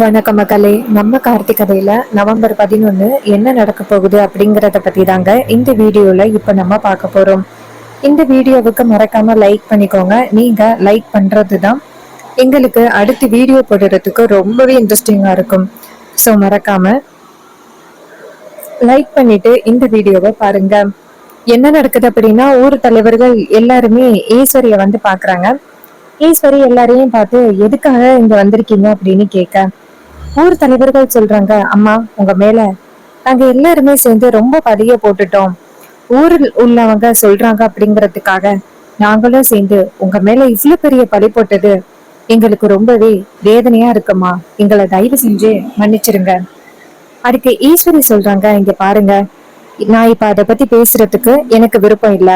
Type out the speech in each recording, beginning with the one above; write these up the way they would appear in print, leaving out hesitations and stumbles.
வணக்கம் மக்களே. நம்ம கார்த்திக் கதையில நவம்பர் 11 என்ன நடக்க போகுது அப்படிங்கறத பத்தி தாங்க இந்த வீடியோல இப்ப நம்ம பார்க்க போறோம். இந்த வீடியோவுக்கு மறக்காம லைக் பண்ணிக்கோங்க. நீங்க லைக் பண்றதுதான் எங்களுக்கு அடுத்து வீடியோ போடுறதுக்கு ரொம்பவே இன்ட்ரெஸ்டிங்கா இருக்கும். ஸோ மறக்காம லைக் பண்ணிட்டு இந்த வீடியோவை பாருங்க. என்ன நடக்குது அப்படின்னா, ஊர் தலைவர்கள் எல்லாருமே ஈஸ்வரிய வந்து பாக்குறாங்க. ஈஸ்வரி எல்லாரையும் பார்த்து எதுக்காக இங்க வந்திருக்கீங்க அப்படின்னு கேட்க, ஊர் தலைவர்கள் சொல்றாங்க, அம்மா உங்க மேல நாங்க எல்லாருமே சேர்ந்து ரொம்ப பதிய போட்டுட்டோம். ஊரில் உள்ளவங்க சொல்றாங்க அப்படிங்கறதுக்காக நாங்களும் சேர்ந்து உங்க மேல இவ்வளவு பெரிய பழி போட்டது எங்களுக்கு ரொம்பவே வேதனையா இருக்குமா. எங்களை தயவு செஞ்சு மன்னிச்சிருங்க. அதுக்கு ஈஸ்வரி சொல்றாங்க, இங்க பாருங்க, நான் இப்ப அதை பத்தி பேசுறதுக்கு எனக்கு விருப்பம் இல்ல.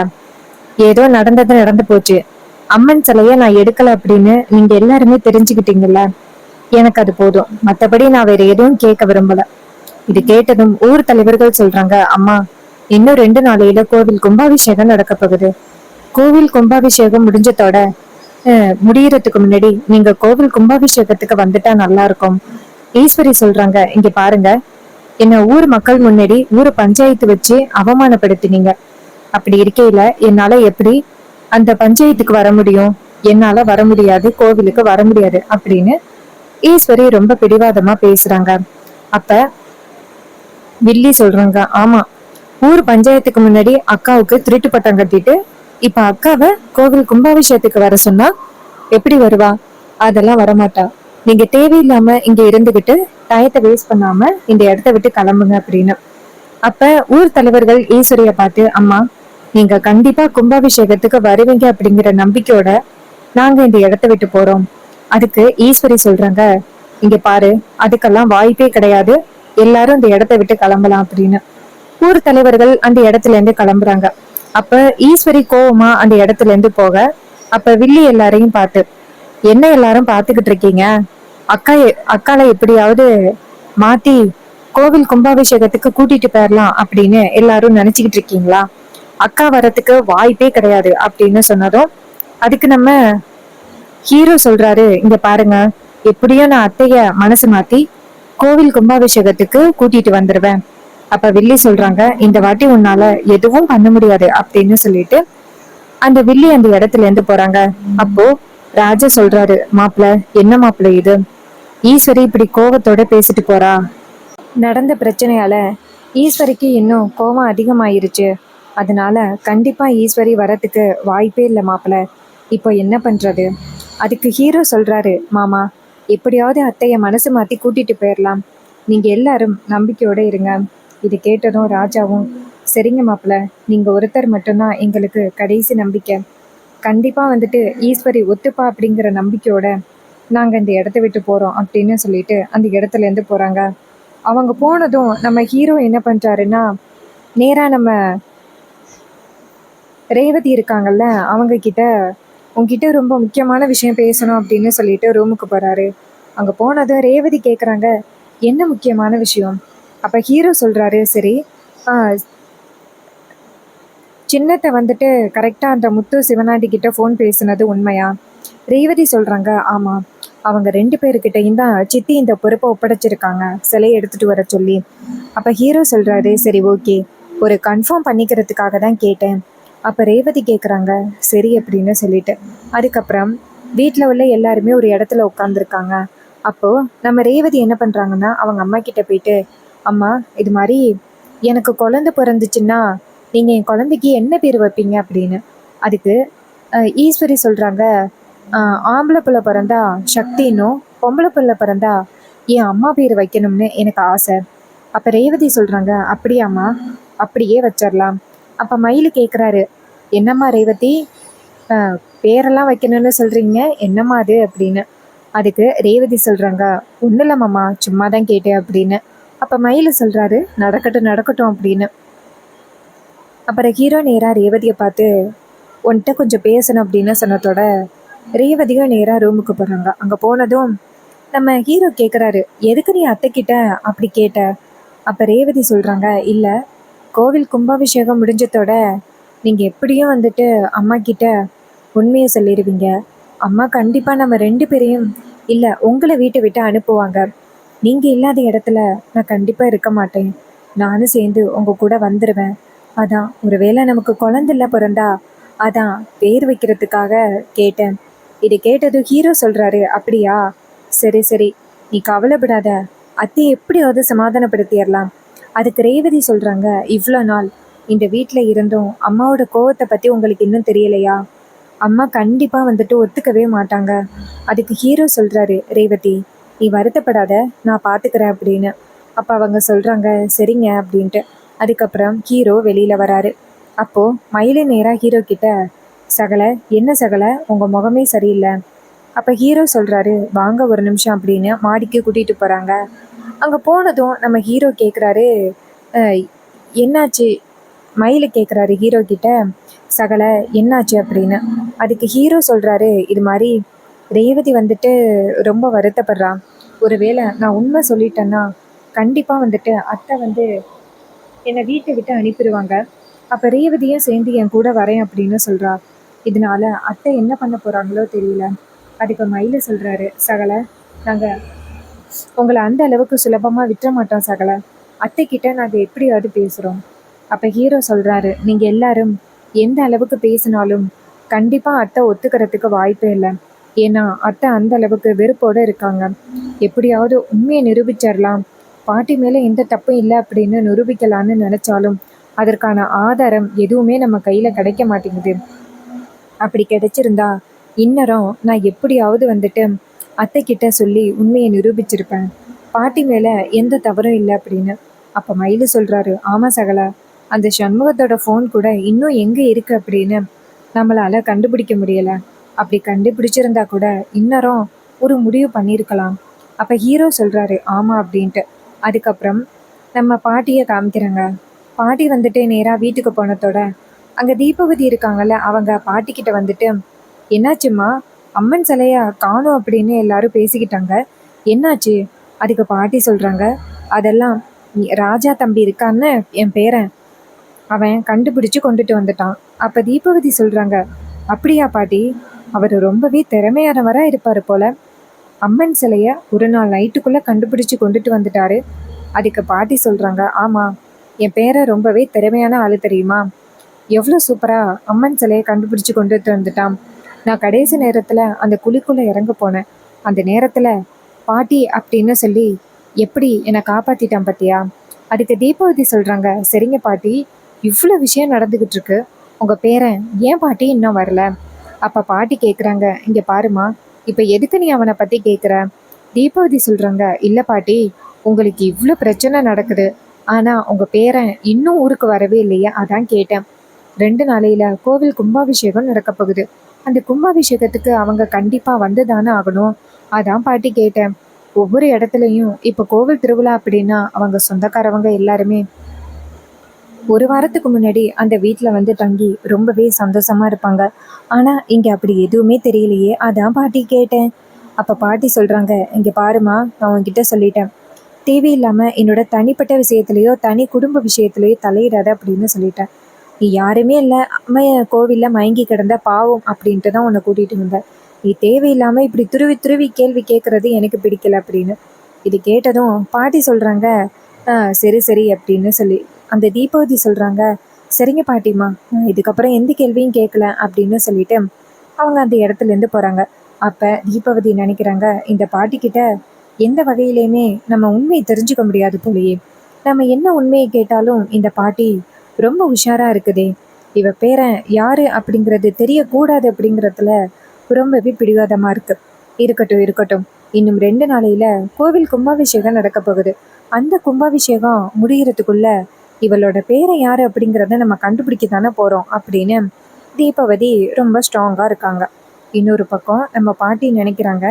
ஏதோ நடந்தது நடந்து போச்சு. அம்மன் சிலைய நான் எடுக்கல அப்படின்னு நீங்க எல்லாருமே தெரிஞ்சுக்கிட்டீங்கல்ல, எனக்கு அது போதும். மத்தபடி நான் வேற எதுவும் கேட்க விரும்பல. இது கேட்டதும் ஊர் தலைவர்கள் சொல்றாங்க, அம்மா இன்னும் 2 நாளையில கோவில் கும்பாபிஷேகம் நடக்க போகுது. கோவில் கும்பாபிஷேகம் முடிஞ்சதோட முடியறதுக்கு முன்னாடி நீங்க கோவில் கும்பாபிஷேகத்துக்கு வந்துட்டா நல்லா இருக்கும். ஈஸ்வரி சொல்றாங்க, இங்க பாருங்க, என்ன ஊர் மக்கள் முன்னாடி ஊர் பஞ்சாயத்து வச்சு அவமானப்படுத்தினீங்க. அப்படி இருக்கையில என்னால எப்படி அந்த பஞ்சாயத்துக்கு வர முடியும்? என்னால வர முடியாது, கோவிலுக்கு வர முடியாது அப்படின்னு ஈஸ்வரி ரொம்ப பிடிவாதமா பேசுறாங்க. அப்ப வில்லி சொல்றாங்க, ஆமா, ஊர் பஞ்சாயத்துக்கு முன்னாடி அக்காவுக்கு திருட்டு பட்டம் கட்டிட்டு இப்ப அக்காவை கோவில் கும்பாபிஷேகத்துக்கு வர சொன்னா எப்படி வருவா? அதெல்லாம் வரமாட்டா. நீங்க தேவையில்லாம இங்க இருந்துகிட்டு டயத்தை வேஸ்ட் பண்ணாம இந்த இடத்த விட்டு கிளம்புங்க அப்படின்னு. அப்ப ஊர் தலைவர்கள் ஈஸ்வரிய பார்த்து, அம்மா நீங்க கண்டிப்பா கும்பாபிஷேகத்துக்கு வருவீங்க அப்படிங்கிற நம்பிக்கையோட நாங்க இந்த இடத்த விட்டு போறோம். அதுக்கு ஈஸ்வரி சொல்றாங்க, இங்க பாரு, அதுக்கெல்லாம் வாய்ப்பே கிடையாது. எல்லாரும் இந்த இடத்த விட்டு கிளம்பலாம் அப்படின்னு. ஊர் தலைவர்கள் அந்த இடத்துல இருந்து கிளம்புறாங்க. அப்ப ஈஸ்வரி கோவமா அந்த இடத்துல இருந்து போக, அப்ப வில்லி எல்லாரையும் பார்த்து, என்ன எல்லாரும் பாத்துக்கிட்டு இருக்கீங்க? அக்கா அக்கால எப்படியாவது மாத்தி கோவில் கும்பாபிஷேகத்துக்கு கூட்டிட்டு போயிடலாம் அப்படின்னு எல்லாரும் நினைச்சுக்கிட்டு இருக்கீங்களா? அக்கா வர்றதுக்கு வாய்ப்பே கிடையாது அப்படின்னு சொன்னதும் அதுக்கு நம்ம ஹீரோ சொல்றாரு, இங்க பாருங்க, எப்படியும் நான் அத்தைய மனசு மாத்தி கோவில் கும்பாபிஷேகத்துக்கு கூட்டிட்டு வந்துருவேன். அப்ப வில்லி சொல்றாங்க, இந்த வாட்டி உன்னால எதுவும் பண்ண முடியாது அப்படின்னு சொல்லிட்டு அந்த வில்லி அந்த இடத்துல இருந்து போறாங்க. அப்போ ராஜா சொல்றாரு, மாப்பிள என்ன மாப்பிள இது? ஈஸ்வரி இப்படி கோவத்தோட பேசிட்டு போறா. நடந்த பிரச்சனையால ஈஸ்வரிக்கு இன்னும் கோவம் அதிகமாயிருச்சு. அதனால கண்டிப்பா ஈஸ்வரி வரத்துக்கு வாய்ப்பே இல்லை மாப்பிள. இப்போ என்ன பண்றது? அதுக்கு ஹீரோ சொல்றாரு, மாமா எப்படியாவது அத்தைய மனசு மாத்தி கூட்டிட்டு போயிடலாம். நீங்க எல்லாரும் நம்பிக்கையோட இருங்க. இது கேட்டதும் ராஜாவும், சரிங்க மாப்பிள, நீங்க ஒருத்தர் மட்டும்தான் எங்களுக்கு கடைசி நம்பிக்கை. கண்டிப்பா வந்துட்டு ஈஸ்வரி ஒத்துப்பா அப்படிங்கிற நம்பிக்கையோட நாங்க இந்த இடத்த விட்டு போறோம் அப்படின்னு சொல்லிட்டு அந்த இடத்துல இருந்து போறாங்க. அவங்க போனதும் நம்ம ஹீரோ என்ன பண்றாருன்னா, நேரா நம்ம ரேவதி இருக்காங்கல்ல, அவங்க கிட்ட உங்ககிட்ட ரொம்ப முக்கியமான விஷயம் பேசணும் அப்படின்னு சொல்லிட்டு ரூமுக்கு போறாரு. அங்க போனதும் ரேவதி கேக்குறாங்க, என்ன முக்கியமான விஷயம்? அப்ப ஹீரோ சொல்றாரு, சரி, சின்னத்தை வந்துட்டு கரெக்டா அந்த முத்து சிவனாண்டி கிட்ட ஃபோன் பேசுனது உண்மையா? ரேவதி சொல்றாங்க, ஆமா, அவங்க 2 பேருக்கிட்டையும் தான் சித்தி இந்த பொறுப்பை ஒப்படைச்சிருக்காங்க, சிலையை எடுத்துட்டு வர சொல்லி. அப்ப ஹீரோ சொல்றாரு, சரி ஓகே, ஒரு கன்ஃபார்ம் பண்ணிக்கிறதுக்காக தான் கேட்டேன். அப்ப ரேவதி கேக்குறாங்க, சரி அப்படின்னு சொல்லிட்டு அதுக்கப்புறம் வீட்டில் உள்ள எல்லாருமே ஒரு இடத்துல உட்காந்துருக்காங்க. அப்போ நம்ம ரேவதி என்ன பண்றாங்கன்னா, அவங்க அம்மா கிட்ட போயிட்டு, அம்மா இது மாதிரி எனக்கு குழந்தை பிறந்துச்சுன்னா நீங்க என் குழந்தைக்கு என்ன பேர் வைப்பீங்க அப்படின்னு. அதுக்கு ஈஸ்வரி சொல்றாங்க, ஆம்பளை பிள்ளை பிறந்தா சக்தின்னும் பொம்பளை பிள்ளை பிறந்தா என் அம்மா பேர் வைக்கணும்னு எனக்கு ஆசை. அப்ப ரேவதி சொல்றாங்க, அப்படியாம்மா, அப்படியே வச்சிடலாம். அப்ப மயிலு கேக்குறாரு, என்னம்மா ரேவதி, பேரெல்லாம் வைக்கணும்னு சொல்றீங்க, என்னம்மா அது அப்படின்னு. அதுக்கு ரேவதி சொல்றாங்க, ஒன்றும் இல்லம்மாம்மா, சும்மா தான் கேட்டேன் அப்படின்னு. அப்ப மயிலு சொல்றாரு, நடக்கட்டும் நடக்கட்டும் அப்படின்னு. அப்புறம் ஹீரோ நேரா ரேவதியை பார்த்து, உன்கிட்ட கொஞ்சம் பேசணும் அப்படின்னு சொன்னதோட ரேவதியும் நேரா ரூமுக்கு போறாங்க. அங்க போனதும் நம்ம ஹீரோ கேக்குறாரு, எதுக்கு நீ அத்தை கிட்ட அப்படி கேட்ட? அப்ப ரேவதி சொல்றாங்க, இல்ல, கோவில் கும்பாபிஷேகம் முடிஞ்சதோட நீங்க எப்படியும் வந்துட்டு அம்மா கிட்ட உண்மையை சொல்லிடுவீங்க. அம்மா கண்டிப்பா நம்ம 2 பேரையும் இல்ல உங்களை வீட்டை விட்டு அனுப்புவாங்க. நீங்க இல்லாத இடத்துல நான் கண்டிப்பா இருக்க மாட்டேன். நானும் சேர்ந்து உங்க கூட வந்துருவேன். அதான் ஒருவேளை நமக்கு குழந்தைல பிறந்தா அதான் பேர் வைக்கிறதுக்காக கேட்டேன். இது கேட்டதும் ஹீரோ சொல்றாரு, அப்படியா? சரி சரி, நீ கவலைப்படாத. அத்தையை எப்படியாவது சமாதானப்படுத்திடலாம். அதுக்கு ரேவதி சொல்றாங்க, இவ்வளோ நாள் இந்த வீட்டில் இருந்தும் அம்மாவோட கோவத்தை பத்தி உங்களுக்கு இன்னும் தெரியலையா? அம்மா கண்டிப்பா வந்துட்டு ஒத்துக்கவே மாட்டாங்க. அதுக்கு ஹீரோ சொல்றாரு, ரேவதி நீ வருத்தப்படாத, நான் பாத்துக்கிறேன் அப்படின்னு. அப்ப அவங்க சொல்றாங்க, சரிங்க அப்படின்ட்டு. அதுக்கப்புறம் ஹீரோ வெளியில வராரு. அப்போ மயிலு நேரா ஹீரோ கிட்ட, சகல என்ன சகல, உங்க முகமே சரியில்லை. அப்ப ஹீரோ சொல்றாரு, வாங்க ஒரு நிமிஷம் அப்படின்னு மாடிக்கு கூட்டிட்டு போறாங்க. அங்க போனதும் நம்ம ஹீரோ கேக்குறாரு, "அஹ், என்னாச்சு?" மயிலு கேக்குறாரு ஹீரோ கிட்ட, சகல என்னாச்சு அப்படின்னு. அதுக்கு ஹீரோ சொல்றாரு, இது மாதிரி ரேவதி வந்துட்டு ரொம்ப வருத்தப்படுறான். ஒருவேளை நான் உண்மை சொல்லிட்டேன்னா கண்டிப்பா வந்துட்டு அத்தை வந்து என்னை வீட்டை விட்டு அனுப்பிடுவாங்க. அப்ப ரேவதியும் சேர்ந்து என் கூட வரேன் அப்படின்னு சொல்றா. இதனால அத்தை என்ன பண்ண போறாங்களோ தெரியல. அதுக்கு மயில சொல்றாரு, சகல நாங்க உங்களை அந்த அளவுக்கு சுலபமா விட்டுற மாட்டோம் சகல. அத்தை கிட்ட நாங்க எப்படியாவது பேசுறோம். அப்ப ஹீரோ சொல்றாரு, நீங்க எல்லாரும் எந்த அளவுக்கு பேசினாலும் கண்டிப்பா அத்தை ஒத்துக்கிறதுக்கு வாய்ப்பே இல்லை. ஏன்னா அத்தை அந்த அளவுக்கு வெறுப்போட இருக்காங்க. எப்படியாவது உண்மையை நிரூபிச்சிடலாம், பாட்டி மேல எந்த தப்பும் இல்லை அப்படின்னு நிரூபிக்கலான்னு நினைச்சாலும் அதற்கான ஆதாரம் எதுவுமே நம்ம கையில கிடைக்க மாட்டேங்குது. அப்படி கிடைச்சிருந்தா இன்னரும் நான் எப்படியாவது வந்துட்டு அத்தை கிட்ட சொல்லி உண்மையை நிரூபிச்சிருப்பேன், பாட்டி மேல எந்த தவறும் இல்லை அப்படின்னு. அப்ப மயிலு சொல்றாரு, ஆமா சகல, அந்த சண்முகத்தோட ஃபோன் கூட இன்னும் எங்க இருக்கு அப்படின்னு நம்மளால கண்டுபிடிக்க முடியல. அப்படி கண்டுபிடிச்சிருந்தா கூட இன்னரும் ஒரு முடிவு பண்ணியிருக்கலாம். அப்ப ஹீரோ சொல்றாரு, ஆமா அப்படின்ட்டு. அதுக்கப்புறம் நம்ம பாட்டியை காமிக்கிறாங்க. பாட்டி வந்துட்டு நேரா வீட்டுக்கு போனதோட அங்க தீபவதி இருக்காங்கல்ல, அவங்க பாட்டிக்கிட்ட வந்துட்டு, என்னாச்சும்மா, அம்மன் சிலையா காணோம் அப்படின்னு எல்லாரும் பேசிக்கிட்டாங்க, என்னாச்சு? அதுக்கு பாட்டி சொல்றாங்க, அதெல்லாம் ராஜா தம்பி இருக்கான்னு என் பேரன், அவன் கண்டுபிடிச்சு கொண்டுட்டு வந்துட்டான். அப்ப தீபவதி சொல்றாங்க, அப்படியா பாட்டி? அவர் ரொம்பவே திறமையானவரா இருப்பாரு போல. அம்மன் சிலைய ஒரு நாள் நைட்டுக்குள்ள கண்டுபிடிச்சு கொண்டுட்டு வந்துட்டாரு. அதுக்கு பாட்டி சொல்றாங்க, ஆமா, என் பேரன் ரொம்பவே திறமையான ஆளு தெரியுமா? எவ்வளோ சூப்பரா அம்மன் சிலையை கண்டுபிடிச்சு கொண்டுட்டு வந்துட்டான். நான் கடைசி நேரத்துல அந்த குழிக்குள்ள இறங்க போனேன். அந்த நேரத்துல பாட்டி அப்படின்னு சொல்லி எப்படி என்னை காப்பாத்திட்டான் பாத்தியா? அதுக்கு தீபாவதி சொல்றாங்க, சரிங்க பாட்டி, இவ்வளோ விஷயம் நடந்துகிட்டு இருக்கு, உங்க பேரன் ஏன் பாட்டி இன்னும் வரல? அப்ப பாட்டி கேக்குறாங்க, இங்க பாருமா, இப்ப எதுக்கு நீ அவனை பத்தி கேக்குற? தீபாவதி சொல்றாங்க, இல்ல பாட்டி, உங்களுக்கு இவ்வளோ பிரச்சனை நடக்குது, ஆனா உங்க பேரன் இன்னும் ஊருக்கு வரவே இல்லையா, அதான் கேட்டேன். 2 நாளையில கோவில் கும்பாபிஷேகம் நடக்க போகுது. அந்த கும்பாபிஷேகத்துக்கு அவங்க கண்டிப்பா வந்துதானே ஆகணும். அதான் பாட்டி கேட்டேன். ஒவ்வொரு இடத்துலயும் இப்ப கோவில் திருவிழா அப்படின்னா அவங்க சொந்தக்காரவங்க எல்லாருமே ஒரு வாரத்துக்கு முன்னாடி அந்த வீட்டுல வந்து தங்கி ரொம்பவே சந்தோஷமா இருப்பாங்க. ஆனா இங்க அப்படி எதுவுமே தெரியலையே, அதான் பாட்டி கேட்டேன். அப்ப பாட்டி சொல்றாங்க, இங்க பாருமா, நான் உன்கிட்ட சொல்லிட்டேன், தேவையில்லாம என்னோட தனிப்பட்ட விஷயத்திலயோ தனி குடும்ப விஷயத்திலயோ தலையிடாத அப்படின்னு சொல்லிட்டேன். நீ யாருமே இல்லை, அம்மைய கோவில்ல மயங்கி கிடந்த பாவம் அப்படின்ட்டு தான் உன்னை கூட்டிட்டு வந்த. நீ தேவையில்லாம இப்படி துருவி துருவி கேள்வி கேட்கறது எனக்கு பிடிக்கல அப்படின்னு. இது கேட்டதும் பாட்டி சொல்றாங்க, சரி சரி அப்படின்னு சொல்லி. அந்த தீபாவதி சொல்றாங்க, சரிங்க பாட்டிமா, நான் இதுக்கப்புறம் எந்த கேள்வியும் கேட்கல அப்படின்னு சொல்லிட்டு அவங்க அந்த இடத்துல இருந்து போறாங்க. அப்ப தீபாவதி நினைக்கிறாங்க, இந்த பாட்டி கிட்ட எந்த வகையிலையுமே நம்ம உண்மையை தெரிஞ்சுக்க முடியாது போலயே. நம்ம என்ன உண்மையை கேட்டாலும் இந்த பாட்டி ரொம்ப உஷாரா இருக்குதே, இவ பேரன் யாரு அப்படிங்கிறது தெரியக்கூடாது அப்படிங்கிறதுல ரொம்பவே பிடிவாதமா இருக்கு. இருக்கட்டும் இருக்கட்டும், இன்னும் 2 நாளையில கோவில் கும்பாபிஷேகம் நடக்க போகுது. அந்த கும்பாபிஷேகம் முடியறதுக்குள்ள இவளோட பேரன் யாரு அப்படிங்கிறத நம்ம கண்டுபிடிக்க தானே போறோம் அப்படின்னு தீபாவதி ரொம்ப ஸ்ட்ராங்கா இருக்காங்க. இன்னொரு பக்கம் நம்ம பாட்டி நினைக்கிறாங்க,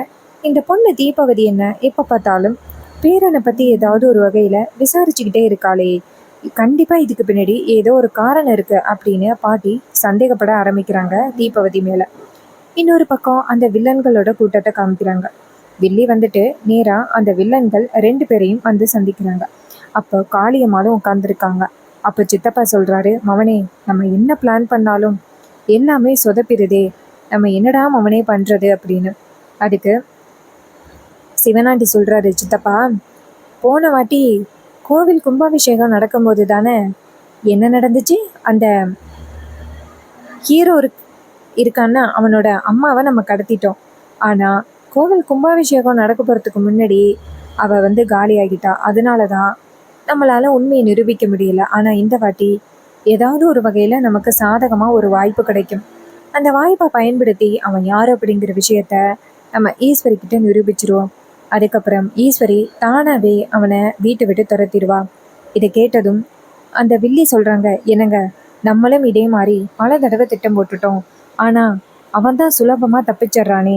இந்த பொண்ணு தீபாவதி என்ன எப்ப பார்த்தாலும் பேரனை பத்தி ஏதாவது ஒரு வகையில விசாரிச்சுக்கிட்டே இருக்காளே, கண்டிப்பா இதுக்கு பின்னாடி ஏதோ ஒரு காரணம் இருக்கு அப்படின்னு பாட்டி சந்தேகப்பட ஆரம்பிக்கிறாங்க தீபாவதி மேல. இன்னொரு பக்கம் அந்த வில்லன்களோட கூட்டத்தை காமிக்கிறாங்க. வில்லி வந்துட்டு நேரா அந்த வில்லன்கள் 2 பேரையும் வந்து சந்திக்கிறாங்க. அப்போ காளியம்மாளும் உட்காந்துருக்காங்க. அப்போ சித்தப்பா சொல்றாரு, மவனே, நம்ம என்ன பிளான் பண்ணாலும் எல்லாமே சொதப்பிடுதே, நம்ம என்னடா மவனே பண்றது அப்படின்னு. அதுக்கு சிவனாண்டி சொல்றாரு, சித்தப்பா, போன வாட்டி கோவில் கும்பாபிஷேகம் நடக்கும்போது தானே என்ன நடந்துச்சு, அந்த ஹீரோ இருக்கான்னா அவனோட அம்மாவை நம்ம கடத்திட்டோம். ஆனால் கோவில் கும்பாபிஷேகம் நடக்க போகிறதுக்கு முன்னாடி அவள் வந்து காலி ஆகிட்டா. அதனால தான் நம்மளால் உண்மையை நிரூபிக்க முடியல. ஆனால் இந்த வாட்டி ஏதாவது ஒரு வகையில் நமக்கு சாதகமாக ஒரு வாய்ப்பு கிடைக்கும். அந்த வாய்ப்பை பயன்படுத்தி அவன் யார் அப்படிங்கிற விஷயத்த நம்ம ஈஸ்வரி கிட்ட நிரூபிச்சிருவோம். அதுக்கப்புறம் ஈஸ்வரி தானாகவே அவனை வீட்டை விட்டு துரத்திடுவா. இதை கேட்டதும் அந்த வில்லி சொல்கிறாங்க, என்னங்க, நம்மளும் இதே மாதிரி பல தடவை திட்டம் போட்டுட்டோம், ஆனால் அவன் தான் சுலபமாக தப்பிச்சிட்றானே.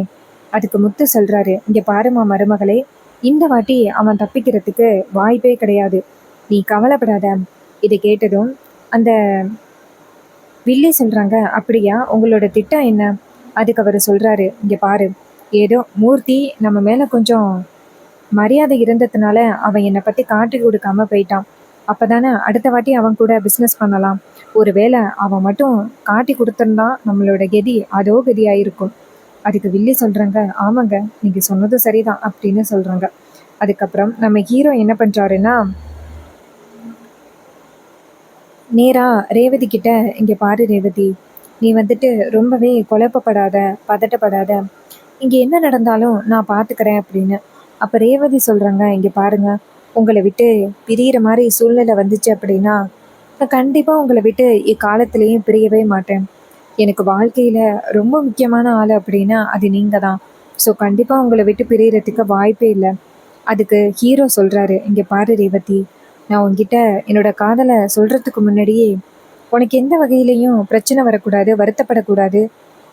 அதுக்கு முத்து சொல்கிறாரு, இங்கே பாருமா மருமகளே, இந்த வாட்டி அவன் தப்பிக்கிறதுக்கு வாய்ப்பே கிடையாது, நீ கவலைப்படாத. இதை கேட்டதும் அந்த வில்லி சொல்கிறாங்க, அப்படியா, உங்களோட திட்டம் என்ன? அதுக்கு அவர் சொல்கிறாரு, இங்கே பாரு, ஏதோ மூர்த்தி நம்ம மேலே கொஞ்சம் மரியாதை இருந்ததுனால அவன் என்னை பற்றி காட்டி கொடுக்காம போயிட்டான். அப்போ தானே அடுத்த வாட்டி அவன் கூட பிஸ்னஸ் பண்ணலாம். ஒருவேளை அவன் மட்டும் காட்டி கொடுத்துருந்தான் நம்மளோட கதி அதோ கதியாயிருக்கும். அதுக்கு வில்லி சொல்கிறாங்க, ஆமாங்க, நீங்கள் சொன்னது சரிதான் அப்படின்னு சொல்கிறாங்க. அதுக்கப்புறம் நம்ம ஹீரோ என்ன பண்ணுறாருன்னா, நேராக ரேவதி கிட்ட, இங்கே பாரு ரேவதி, நீ வந்துட்டு ரொம்பவே குழப்பப்படாத, பதட்டப்படாத, இங்கே என்ன நடந்தாலும் நான் பார்த்துக்கிறேன் அப்படின்னு. அப்போ ரேவதி சொல்கிறாங்க, இங்கே பாருங்க, உங்களை விட்டு பிரியிற மாதிரி சூழ்நிலை வந்துச்சு அப்படின்னா நான் கண்டிப்பாக உங்களை விட்டு இக்காலத்திலையும் பிரியவே மாட்டேன். எனக்கு வாழ்க்கையில் ரொம்ப முக்கியமான ஆள் அப்படின்னா அது நீங்கள் தான். ஸோ கண்டிப்பாக உங்களை விட்டு பிரியறதுக்கு வாய்ப்பே இல்லை. அதுக்கு ஹீரோ சொல்கிறாரு, இங்கே பாரு ரேவதி, நான் உங்ககிட்ட என்னோட காதலை சொல்கிறதுக்கு முன்னாடியே உனக்கு எந்த வகையிலையும் பிரச்சனை வரக்கூடாது, வருத்தப்படக்கூடாது,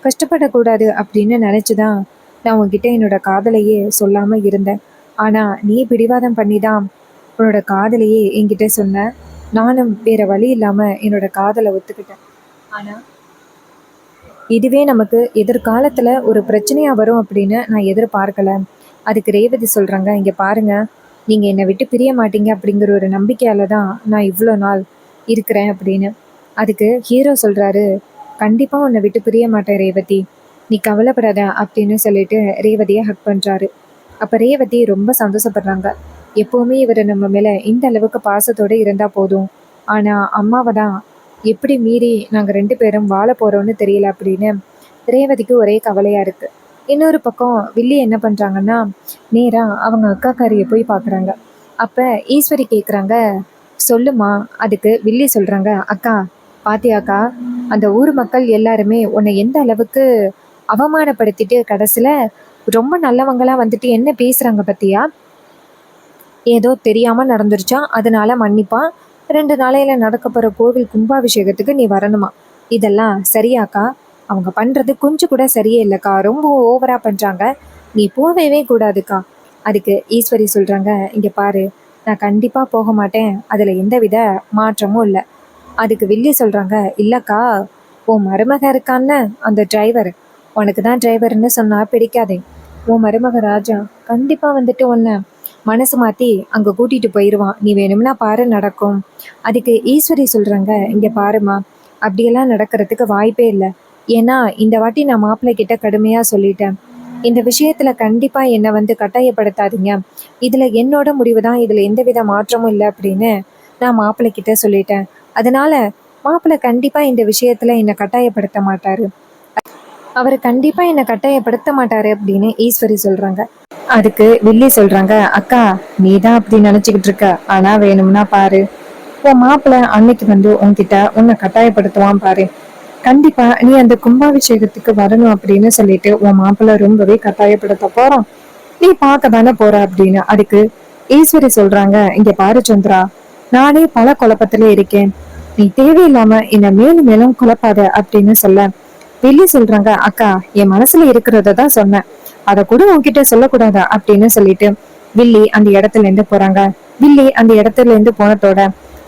கஷ்டப்படக்கூடாது அப்படின்னு நினச்சி தான் நான் உங்ககிட்ட என்னோட காதலையே சொல்லாமல் இருந்தேன். ஆனால் நீ பிடிவாதம் பண்ணி தான் உன்னோட காதலையே என்கிட்ட சொன்ன. நானும் வேற வழி இல்லாமல் என்னோட காதலை ஒத்துக்கிட்டேன். ஆனால் இதுவே நமக்கு எதிர்காலத்தில் ஒரு பிரச்சனையாக வரும் அப்படின்னு நான் எதிர்பார்க்கல. அதுக்கு ரேவதி சொல்கிறாங்க, இங்கே பாருங்கள், நீங்கள் என்னை விட்டு பிரிய மாட்டீங்க அப்படிங்கிற ஒரு நம்பிக்கையால் தான் நான் இவ்வளோ நாள் இருக்கிறேன் அப்படின்னு. அதுக்கு ஹீரோ சொல்கிறாரு, கண்டிப்பாக உன்னை விட்டு பிரிய மாட்டேன் ரேவதி, நீ கவலைப்படாத அப்படின்னு சொல்லிட்டு ரேவதியை ஹக் பண்ணுறாரு. அப்போ ரேவதி ரொம்ப சந்தோஷப்படுறாங்க. எப்போவுமே இவர் நம்ம மேலே இந்த அளவுக்கு பாசத்தோடு இருந்தால் போதும், ஆனால் அம்மாவை தான் எப்படி மீறி நாங்கள் 2 பேரும் வாழ போகிறோன்னு தெரியல அப்படின்னு ரேவதிக்கு ஒரே கவலையாக இருக்குது. இன்னொரு பக்கம் வில்லி என்ன பண்ணுறாங்கன்னா, நேராக அவங்க அக்காக்காரியை போய் பார்க்குறாங்க. அப்போ ஈஸ்வரி கேட்குறாங்க, சொல்லுமா. அதுக்கு வில்லி சொல்கிறாங்க, அக்கா பாத்தியாக்கா, அந்த ஊர் மக்கள் எல்லாருமே உன்னை எந்த அளவுக்கு அவமானப்படுத்திட்டு கடைசியில் ரொம்ப நல்லவங்களாம் வந்துட்டு என்ன பேசுகிறாங்க பத்தியா. ஏதோ தெரியாமல் நடந்துருச்சா, அதனால மன்னிப்பா, 2 நாளையில் நடக்க போகிற கோவில் கும்பாபிஷேகத்துக்கு நீ வரணுமா. இதெல்லாம் சரியாக்கா? அவங்க பண்ணுறது கொஞ்சம் கூட சரியே இல்லைக்கா, ரொம்ப ஓவராக பண்ணுறாங்க, நீ போகவே கூடாதுக்கா. அதுக்கு ஈஸ்வரி சொல்கிறாங்க, இங்கே பாரு, நான் கண்டிப்பாக போக மாட்டேன், அதில் எந்தவித மாற்றமும் இல்லை. அதுக்கு வில்லி சொல்கிறாங்க, இல்லைக்கா, உன் மருமக இருக்கான்னு அந்த டிரைவர், உனக்கு தான் டிரைவர்னு சொன்னால் பிடிக்காதே, உன் மருமக ராஜா கண்டிப்பாக வந்துட்டு உன்னை மனசு மாற்றி அங்கே கூட்டிகிட்டு போயிடுவான், நீ வேணும்னா பாரு நடக்கும். அதுக்கு ஈஸ்வரி சொல்கிறாங்க, இங்கே பாருமா, அப்படியெல்லாம் நடக்கிறதுக்கு வாய்ப்பே இல்லை. ஏன்னா இந்த வாட்டி நான் மாப்பிள்ளை கிட்ட கடுமையாக சொல்லிட்டேன், இந்த விஷயத்தில் கண்டிப்பாக என்னை வந்து கட்டாயப்படுத்தாதீங்க, இதில் என்னோட முடிவு தான், இதில் எந்தவித மாற்றமும் இல்லை அப்படின்னு நான் மாப்பிள்ளை கிட்ட சொல்லிட்டேன். அதனால மாப்பிள்ளை கண்டிப்பாக இந்த விஷயத்தில் என்னை கட்டாயப்படுத்த மாட்டார், அவர் கண்டிப்பாக என்னை கட்டாயப்படுத்த மாட்டார் அப்படின்னு ஈஸ்வரி சொல்கிறாங்க. அதுக்கு வில்லி சொல்கிறாங்க, அக்கா நீ தான் அப்படி நினச்சிக்கிட்டு இருக்க, ஆனால் வேணும்னா பாரு, உன் மாப்பிள்ளை அன்னைக்கு வந்து உன்கிட்ட உன்னை கட்டாயப்படுத்துவான் பாரு, கண்டிப்பா நீ அந்த கும்பாபிஷேகத்துக்கு வரணும் அப்படின்னு சொல்லிட்டு உன் மாப்பிள்ளை ரொம்பவே கட்டாயப்படுத்த போறான், நீ பார்க்க தானே போற அப்படின்னு. அதுக்கு ஈஸ்வரி சொல்றாங்க, இங்க பாரு சந்திரா, நானே பல குழப்பத்துல இருக்கேன், நீ தேவையில்லாம என்ன மேலும் மேலும் குழப்பாத அப்படின்னு சொல்ல வில்லி சொல்றாங்க, அக்கா என் மனசுல இருக்கிறத தான் சொன்னேன், அதை கூட உன்கிட்ட சொல்லக்கூடாதா அப்படின்னு சொல்லிட்டு வில்லி அந்த இடத்துல இருந்து போறாங்க. வில்லி அந்த இடத்துல இருந்து போனதோட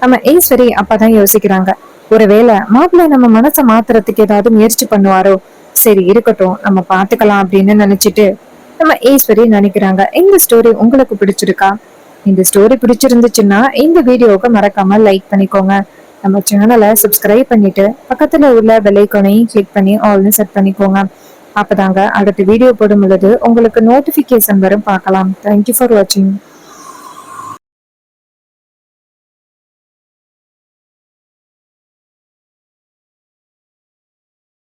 நம்ம ஈஸ்வரி அப்பதான் யோசிக்கிறாங்க, ஒருவேளை மாப்பிள்ளை நம்ம மனசை மாத்துறதுக்கு ஏதாவது முயற்சி பண்ணுவாரோ, சரி இருக்கட்டும் நம்ம பாத்துக்கலாம் அப்படின்னு நினைச்சிட்டு நம்ம ஈஸ்வரி நினைக்கிறாங்க. இந்த ஸ்டோரி உங்களுக்கு பிடிச்சிருக்கா? இந்த ஸ்டோரி பிடிச்சிருந்துச்சுன்னா இந்த வீடியோவுக்கு மறக்காம லைக் பண்ணிக்கோங்க, நம்ம சேனலை சப்ஸ்கிரைப் பண்ணிட்டு பக்கத்துல உள்ள பெல் ஐகானையும் கிளிக் பண்ணி ஆல்னு செட் பண்ணிக்கோங்க. அப்பதாங்க அடுத்த வீடியோ போடும் பொழுது உங்களுக்கு நோட்டிபிகேஷன் வரும், பார்க்கலாம். தேங்க்யூ ஃபார் வாட்சிங்.